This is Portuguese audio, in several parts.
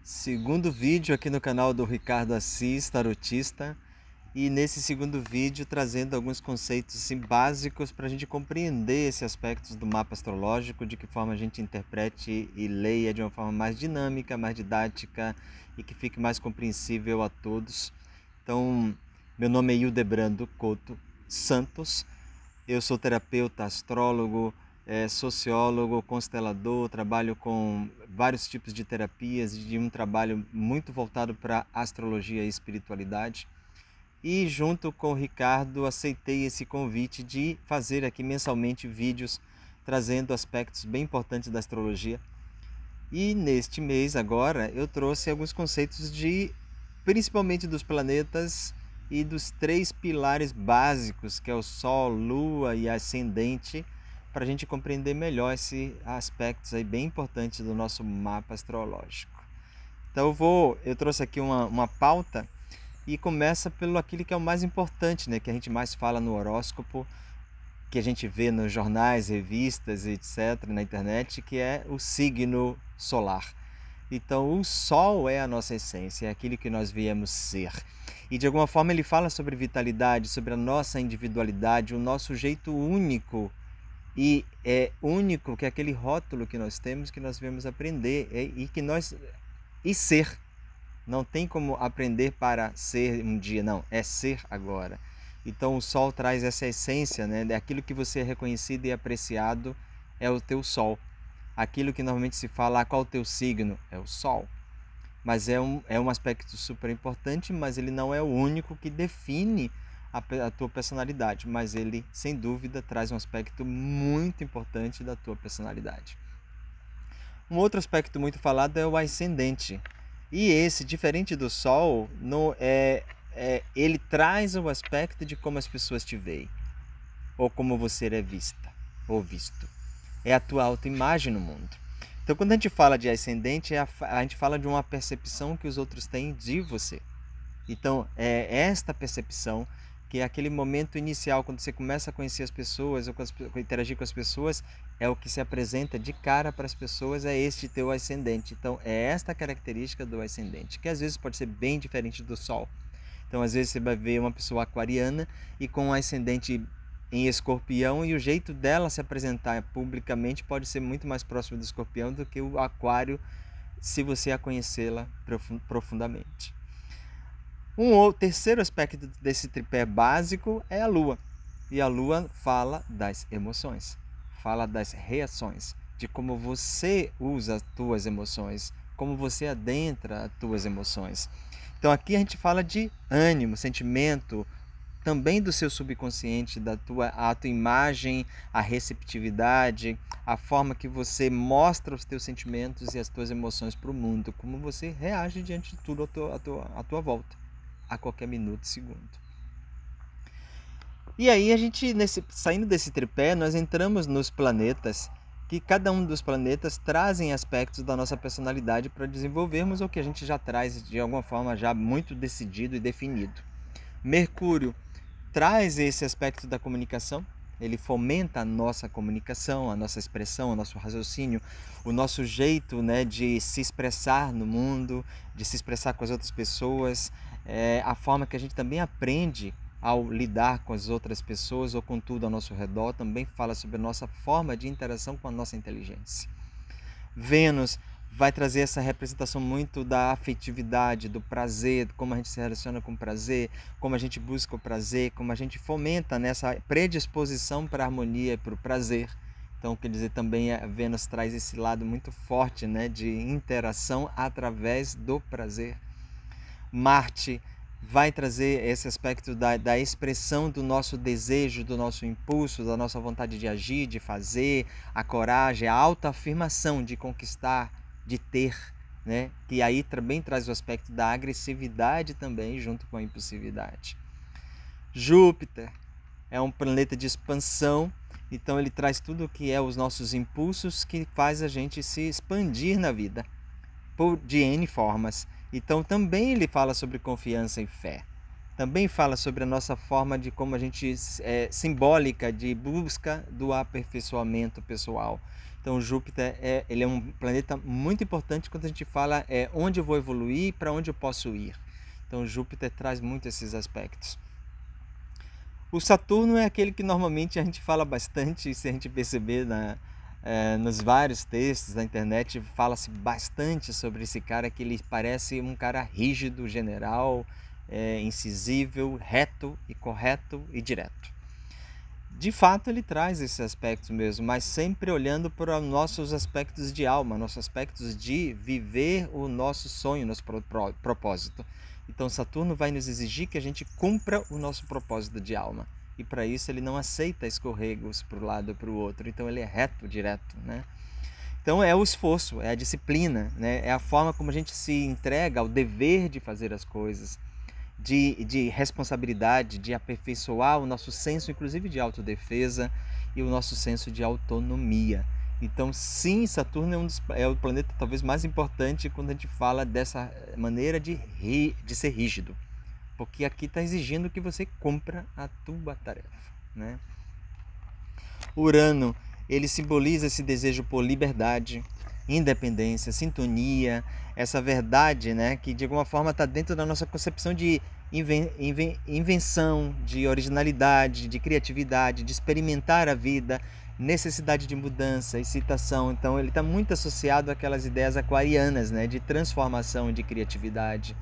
Segundo vídeo aqui no canal do Ricardo Assis, tarotista, e nesse segundo vídeo trazendo alguns conceitos assim, básicos para a gente compreender esses aspectos do mapa astrológico, de que forma a gente interprete e leia de uma forma mais dinâmica, mais didática e que fique mais compreensível a todos. Então, meu nome é Hildebrando Couto Santos, eu sou terapeuta, astrólogo, sociólogo, constelador, trabalho com vários tipos de terapias, de um trabalho muito voltado para astrologia e espiritualidade. E junto com o Ricardo aceitei esse convite de fazer aqui mensalmente vídeos trazendo aspectos bem importantes da astrologia. E neste mês agora eu trouxe alguns conceitos de principalmente dos planetas e dos três pilares básicos, que é o Sol, Lua e Ascendente, para a gente compreender melhor esses aspectos aí bem importantes do nosso mapa astrológico. Então eu trouxe aqui uma pauta e começa pelo aquilo que é o mais importante, né, que a gente mais fala no horóscopo, que a gente vê nos jornais, revistas, etc., na internet, que é o signo solar. Então, o Sol é a nossa essência, é aquilo que nós viemos ser. E de alguma forma ele fala sobre vitalidade, sobre a nossa individualidade, o nosso jeito único. E é único que é aquele rótulo que nós temos, que nós viemos aprender e que nós e ser. Não tem como aprender para ser um dia, não, é ser agora. Então o sol traz essa essência, né? Aquilo que você é reconhecido e apreciado é o teu sol. Aquilo que normalmente se fala, qual é o teu signo? É o sol. Mas é um aspecto super importante, mas ele não é o único que define a tua personalidade. Mas ele, sem dúvida, traz um aspecto muito importante da tua personalidade. Um outro aspecto muito falado é o ascendente. E esse, diferente do Sol, ele traz o aspecto de como as pessoas te veem, ou como você é vista, ou visto. É a tua autoimagem no mundo. Então, quando a gente fala de ascendente, a gente fala de uma percepção que os outros têm de você. Então, é esta percepção que é aquele momento inicial, quando você começa a conhecer as pessoas, ou interagir com as pessoas, é o que se apresenta de cara para as pessoas, é este teu ascendente. Então, é esta característica do ascendente, que às vezes pode ser bem diferente do Sol. Então, às vezes você vai ver uma pessoa aquariana e com um ascendente em escorpião, e o jeito dela se apresentar publicamente pode ser muito mais próximo do escorpião do que o aquário, se você a conhecê-la profundamente. Terceiro aspecto desse tripé básico é a Lua. E a Lua fala das emoções, fala das reações, de como você usa as tuas emoções, como você adentra as tuas emoções. Então aqui a gente fala de ânimo, sentimento, também do seu subconsciente, da tua autoimagem, a receptividade, a forma que você mostra os teus sentimentos e as tuas emoções para o mundo, como você reage diante de tudo à tua volta, a qualquer minuto e segundo. E aí saindo desse tripé, nós entramos nos planetas, que cada um dos planetas trazem aspectos da nossa personalidade para desenvolvermos o que a gente já traz de alguma forma já muito decidido e definido. Mercúrio traz esse aspecto da comunicação, ele fomenta a nossa comunicação, a nossa expressão, o nosso raciocínio, o nosso jeito, né, de se expressar no mundo, de se expressar com as outras pessoas, a forma que a gente também aprende ao lidar com as outras pessoas ou com tudo ao nosso redor, também fala sobre a nossa forma de interação com a nossa inteligência. Vênus vai trazer essa representação muito da afetividade, do prazer, como a gente se relaciona com o prazer, como a gente busca o prazer, como a gente fomenta nessa predisposição para a harmonia e para o prazer. Então, quer dizer, também a Vênus traz esse lado muito forte, né, de interação através do prazer. Marte vai trazer esse aspecto da expressão do nosso desejo, do nosso impulso, da nossa vontade de agir, de fazer, a coragem, a autoafirmação de conquistar, de ter, né? Que aí também traz o aspecto da agressividade também, junto com a impulsividade. Júpiter é um planeta de expansão, então ele traz tudo o que é os nossos impulsos, que faz a gente se expandir na vida de N formas. Então também ele fala sobre confiança e fé. Também fala sobre a nossa forma de como a gente simbólica de busca do aperfeiçoamento pessoal. Então Júpiter ele é um planeta muito importante quando a gente fala onde eu vou evoluir, para onde eu posso ir. Então Júpiter traz muito esses aspectos. O Saturno é aquele que normalmente a gente fala bastante, se a gente perceber nos vários textos da internet, fala-se bastante sobre esse cara, que ele parece um cara rígido, general, incisível, reto e correto e direto. De fato, ele traz esses aspectos mesmo, mas sempre olhando para os nossos aspectos de alma, nossos aspectos de viver o nosso sonho, nosso propósito. Então, Saturno vai nos exigir que a gente cumpra o nosso propósito de alma. E para isso ele não aceita escorregos para um lado ou para o outro. Então, ele é reto, direto, né? Então, é o esforço, é a disciplina, né? É a forma como a gente se entrega ao dever de fazer as coisas, de responsabilidade, de aperfeiçoar o nosso senso, inclusive de autodefesa, e o nosso senso de autonomia. Então, sim, Saturno é o planeta talvez mais importante quando a gente fala dessa maneira de ser rígido, porque aqui está exigindo que você cumpra a tua tarefa, né? Urano, ele simboliza esse desejo por liberdade, independência, sintonia, essa verdade, né, que de alguma forma está dentro da nossa concepção de invenção, de originalidade, de criatividade, de experimentar a vida, necessidade de mudança, excitação. Então ele está muito associado àquelas ideias aquarianas, né, de transformação, de criatividade,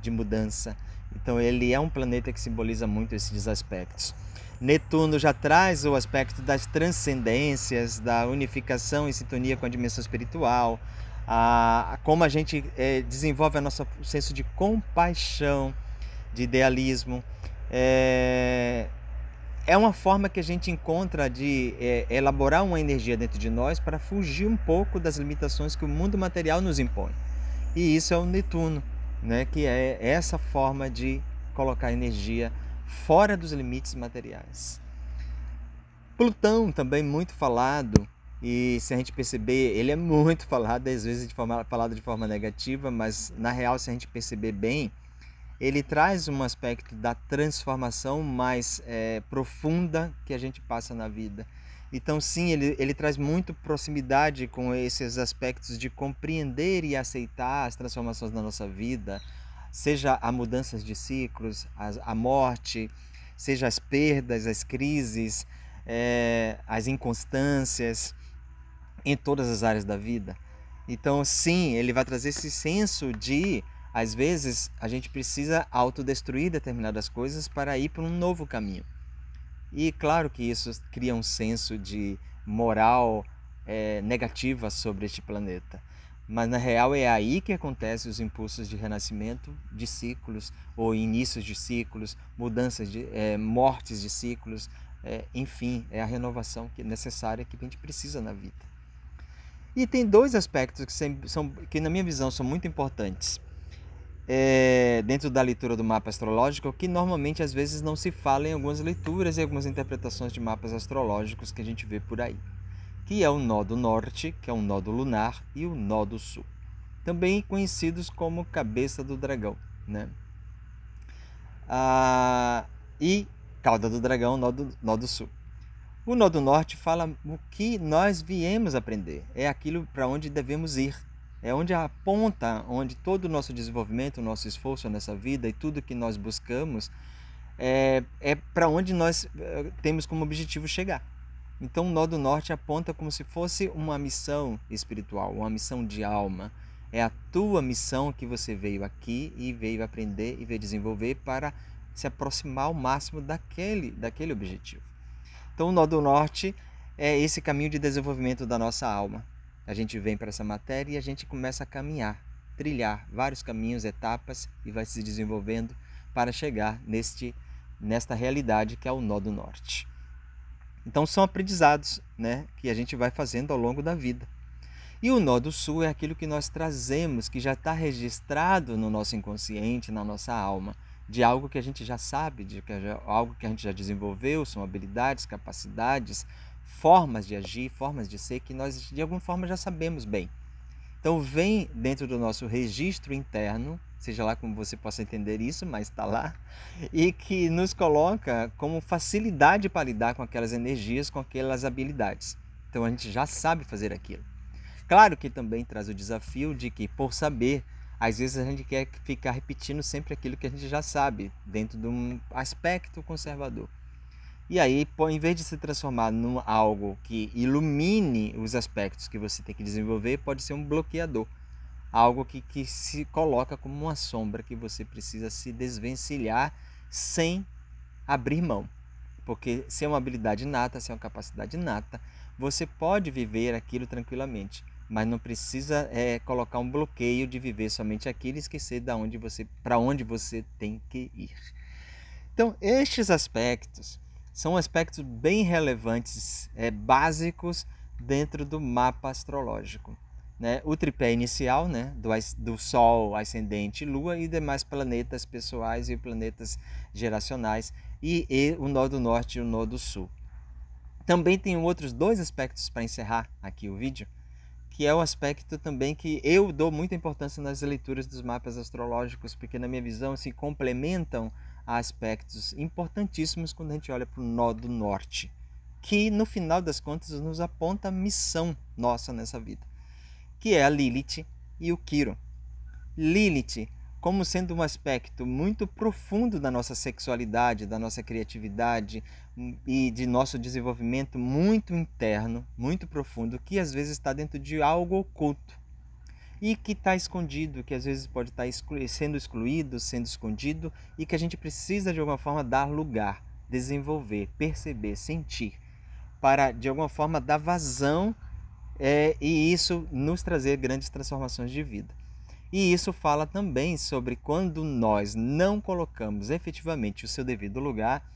de mudança. Então ele é um planeta que simboliza muito esses aspectos. Netuno já traz o aspecto das transcendências, da unificação em sintonia com a dimensão espiritual, como a gente desenvolve o nosso senso de compaixão, de idealismo. É uma forma que a gente encontra de elaborar uma energia dentro de nós para fugir um pouco das limitações que o mundo material nos impõe. E isso é o Netuno, né? Que é essa forma de colocar energia fora dos limites materiais. Plutão também muito falado, e se a gente perceber, ele é muito falado, às vezes falado de forma negativa, mas na real, se a gente perceber bem, ele traz um aspecto da transformação mais profunda que a gente passa na vida. Então sim, ele traz muito proximidade com esses aspectos de compreender e aceitar as transformações na nossa vida, seja as mudanças de ciclos, a morte, seja as perdas, as crises, as inconstâncias em todas as áreas da vida. Então sim, ele vai trazer esse senso de, às vezes, a gente precisa autodestruir determinadas coisas para ir para um novo caminho. E claro que isso cria um senso de moral negativa sobre este planeta. Mas na real é aí que acontecem os impulsos de renascimento de ciclos, ou inícios de ciclos, mudanças de mortes de ciclos, enfim, é a renovação necessária que a gente precisa na vida. E tem dois aspectos que na minha visão são muito importantes dentro da leitura do mapa astrológico, que normalmente às vezes não se fala em algumas leituras e algumas interpretações de mapas astrológicos que a gente vê por aí, que é o nó do norte, que é um nó do lunar, e o nó do sul, também conhecidos como cabeça do dragão, né? E cauda do dragão, nó do sul. O nó do norte fala o que nós viemos aprender, é aquilo para onde devemos ir. É onde aponta, onde todo o nosso desenvolvimento, o nosso esforço nessa vida e tudo que nós buscamos é para onde nós temos como objetivo chegar. Então o nó do norte aponta como se fosse uma missão espiritual, uma missão de alma. É a tua missão que você veio aqui e veio aprender e veio desenvolver para se aproximar ao máximo daquele objetivo. Então o nó do norte é esse caminho de desenvolvimento da nossa alma. A gente vem para essa matéria e a gente começa a caminhar, trilhar vários caminhos, etapas, e vai se desenvolvendo para chegar nesta realidade que é o nó do norte. Então são aprendizados, né, que a gente vai fazendo ao longo da vida. E o nó do sul é aquilo que nós trazemos, que já está registrado no nosso inconsciente, na nossa alma, de algo que a gente já sabe, algo que a gente já desenvolveu, são habilidades, capacidades, formas de agir, formas de ser, que nós de alguma forma já sabemos bem. Então vem dentro do nosso registro interno, seja lá como você possa entender isso, mas está lá, e que nos coloca como facilidade para lidar com aquelas energias, com aquelas habilidades. Então a gente já sabe fazer aquilo. Claro que também traz o desafio de que, por saber, às vezes a gente quer ficar repetindo sempre aquilo que a gente já sabe, dentro de um aspecto conservador. E aí, em vez de se transformar em algo que ilumine os aspectos que você tem que desenvolver, pode ser um bloqueador. Algo que se coloca como uma sombra que você precisa se desvencilhar sem abrir mão. Porque se é uma habilidade inata, se é uma capacidade inata, você pode viver aquilo tranquilamente, mas não precisa colocar um bloqueio de viver somente aquilo e esquecer para onde você tem que ir. Então, estes aspectos são aspectos bem relevantes, básicos dentro do mapa astrológico. Né? O tripé inicial, né? do Sol, Ascendente e Lua, e demais planetas pessoais e planetas geracionais, e o nó do Norte e o nó do Sul. Também tem outros dois aspectos para encerrar aqui o vídeo, que é o aspecto também que eu dou muita importância nas leituras dos mapas astrológicos, porque na minha visão se complementam a aspectos importantíssimos quando a gente olha para o nó do norte, que no final das contas nos aponta a missão nossa nessa vida, que é a Lilith e o Quirón. Lilith como sendo um aspecto muito profundo da nossa sexualidade, da nossa criatividade e de nosso desenvolvimento muito interno, muito profundo, que às vezes está dentro de algo oculto e que está escondido, que às vezes pode estar sendo excluído, sendo escondido e que a gente precisa de alguma forma dar lugar, desenvolver, perceber, sentir, para de alguma forma dar vazão e isso nos trazer grandes transformações de vida. E isso fala também sobre quando nós não colocamos efetivamente o seu devido lugar,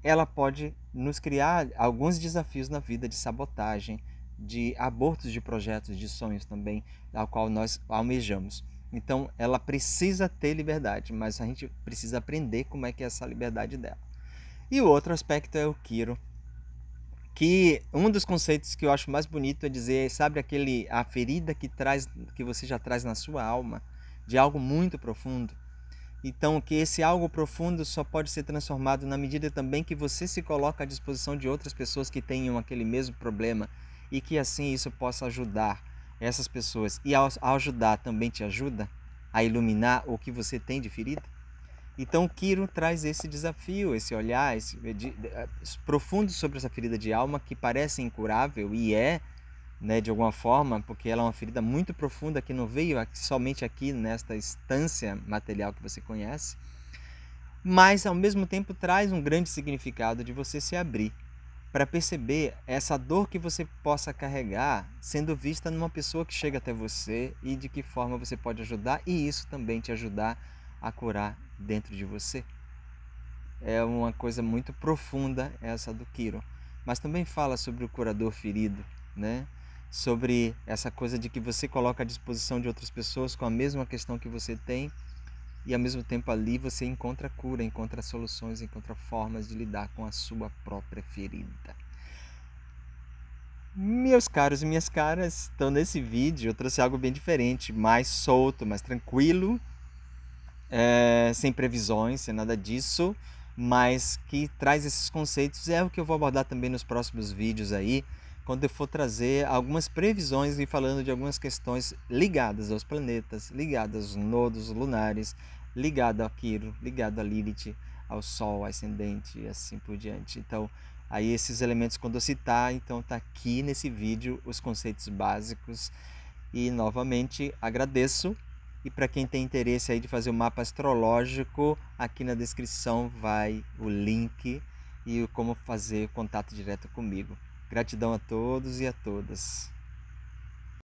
ela pode nos criar alguns desafios na vida de sabotagem, de abortos de projetos, de sonhos também, ao qual nós almejamos. Então, ela precisa ter liberdade, mas a gente precisa aprender como é que é essa liberdade dela. E o outro aspecto é o Quirón, que um dos conceitos que eu acho mais bonito é dizer, sabe, a ferida que você já traz na sua alma, de algo muito profundo. Então, que esse algo profundo só pode ser transformado na medida também que você se coloca à disposição de outras pessoas que tenham aquele mesmo problema e que assim isso possa ajudar essas pessoas. E ao ajudar também te ajuda a iluminar o que você tem de ferida. Então, o Quirón traz esse desafio, esse olhar profundo sobre essa ferida de alma que parece incurável e né, de alguma forma, porque ela é uma ferida muito profunda que não veio somente aqui nesta instância material que você conhece, mas ao mesmo tempo traz um grande significado de você se abrir para perceber essa dor que você possa carregar sendo vista numa pessoa que chega até você e de que forma você pode ajudar e isso também te ajudar a curar dentro de você. É uma coisa muito profunda essa do Quirón, mas também fala sobre o curador ferido, né? Sobre essa coisa de que você coloca à disposição de outras pessoas com a mesma questão que você tem e ao mesmo tempo ali você encontra cura, encontra soluções, encontra formas de lidar com a sua própria ferida. Meus caros e minhas caras, então nesse vídeo eu trouxe algo bem diferente, mais solto, mais tranquilo, sem previsões, sem nada disso, mas que traz esses conceitos. É o que eu vou abordar também nos próximos vídeos aí, quando eu for trazer algumas previsões e falando de algumas questões ligadas aos planetas, ligadas aos nodos lunares, ligado a Quirón, ligado a Lilith, ao Sol, ascendente e assim por diante. Então, aí esses elementos quando eu citar, então tá aqui nesse vídeo os conceitos básicos. E novamente agradeço. E para quem tem interesse aí de fazer o mapa astrológico, aqui na descrição vai o link e como fazer contato direto comigo. Gratidão a todos e a todas.